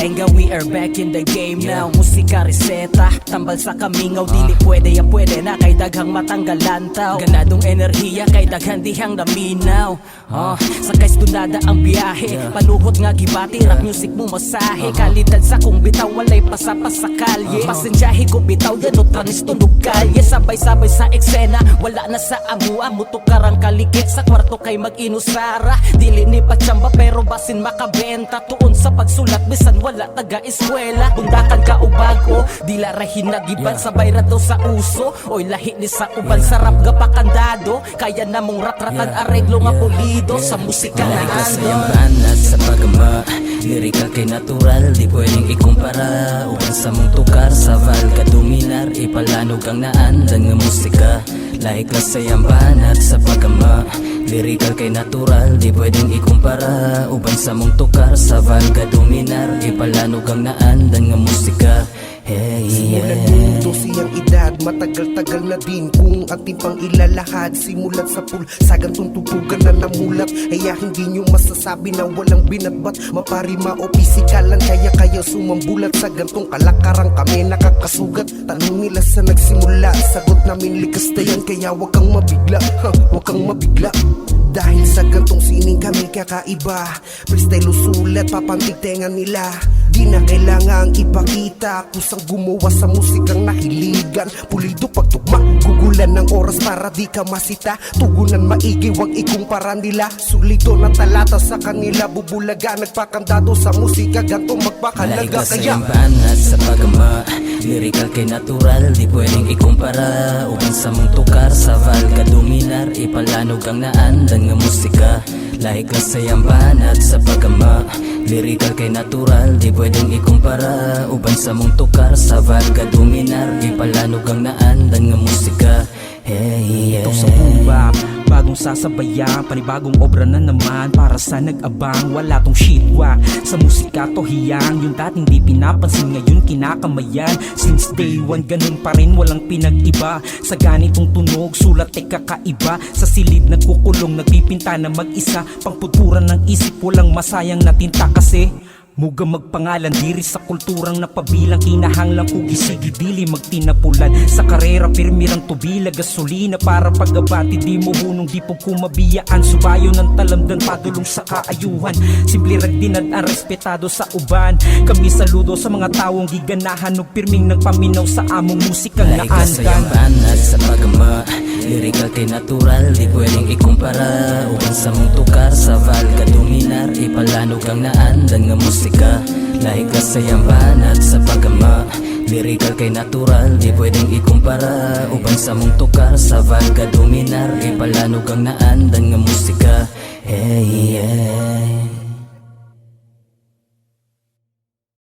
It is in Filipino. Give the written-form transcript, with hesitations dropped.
Enga, we are back in the game now. Musika reseta, tambal sa kamingaw. Dili pwede yan pwede na kay daghang matanggalan taw. Ganadong enerhiya kay daghang dihang naminaw. Sakay stunada ang biyahe, panuhot nga gibati, rap music mo masahe. Kalidad sa kung bitaw, walay pasapas sa kalye. Pasensyahe ko bitaw, yan o tranis tunog kalye. Sabay-sabay sa eksena, wala na sa amua. Mutukarang kalike sa kwarto kay mag-inusara. Dili ni patsamba pero basin makabenta. Tuon sa pagsulat, bisan wala taga-eskwela. Bundakan ka o bago, dila rahin nagiban. Sabay ra daw sa uso, oy lahi ni sa uban. Sarap ga pakandado, kaya namong rat-ratan areglo nga pulido. Sa musika na ando sayang banat sa pagama, lirikal kay natural, di pwedeng ikumpara. Uban sa mong tukar, sa val ka dominar, ipalanog ang naandan nga musika. Like la sayang banat sa pagama, lirikal kay natural, di pwedeng ikumpara. Uban sa mong tukar, sa val ka dominar, ipalanog ang naandan nga musika. Hey, simulan mundo siyang edad, matagal-tagal na din kung ating pang ilalahad. Simulat sa pool, sa gantong tutugan na namulat. Kaya hindi nyo masasabi na walang binatbat. Maparima o pisikalan, kaya sumambulat. Sa gantong kalakarang kami nakakasugat. Tanong nila sa nagsimula, sagot namin likas na yan. Kaya wag kang mabigla, wag kang mabigla. Dahil sa gantong sining kami kakaiba. Freestyle usulat, papantigtengan nila. Di na kailangang ipakita kung saan gumawa sa musikang nahiligan. Pulido pagtugma, gugulan ng oras para di ka masita. Tugunan maigi, wag ikumpara nila. Sulido na talata sa kanila, bubulaga. Nagpakandado sa musika, ganto magpakalaga. Kaya banat sa pagama, lirikal kay natural, di pwedeng ikumpara. Uban sa mong tukar, sa val ka dominar, ipalanog ang naandan nga musika. Like la sayang banat sa pagama, lirikal kay natural, di pwedeng ikumpara. Uban sa mong tukar, sa val ka dominar, ipalanog ang naandan nga musika. Hey, yeah. Ito sa bubak, bagong sasabayan, panibagong obra na naman para sa nag-abang. Wala tong shitwa, sa musika to hiyang. Yung dating di pinapansin, ngayon kinakamayan. Since day one, ganun pa rin, walang pinag-iba. Sa ganitong tunog, sulat ay kakaiba. Sa silid nagkukulong, nagpipinta na mag-isa. Pangputuran ng isip, walang masayang na tinta kasi muga magpangalan diri sa kulturang napabilang. Kinahanglang kugisigi dili magtinapulan. Sa karera pirmirang tubila gasolina para pagabati di mo hunong di po kumabiyaan. Subayo ng talamdan padulong sa kaayuhan. Simple ragdinad ang respetado sa uban. Kami saludo sa mga tawong giganahan ug pirming nagpaminaw sa among musikang naandan. Like sayang banat sa pagama, lirikal kay natural, di pwedeng ikumpara. Uban sa mong tukar, sa val ka dominar, ipalanog ang naandan nga musika. Like sayang banat sa pagama, lirikal kay natural, di pwedeng ikumpara. Uban sa mong tukar, sa val ka dominar, ipalanog ang naandan nga musika. Hey, yeah.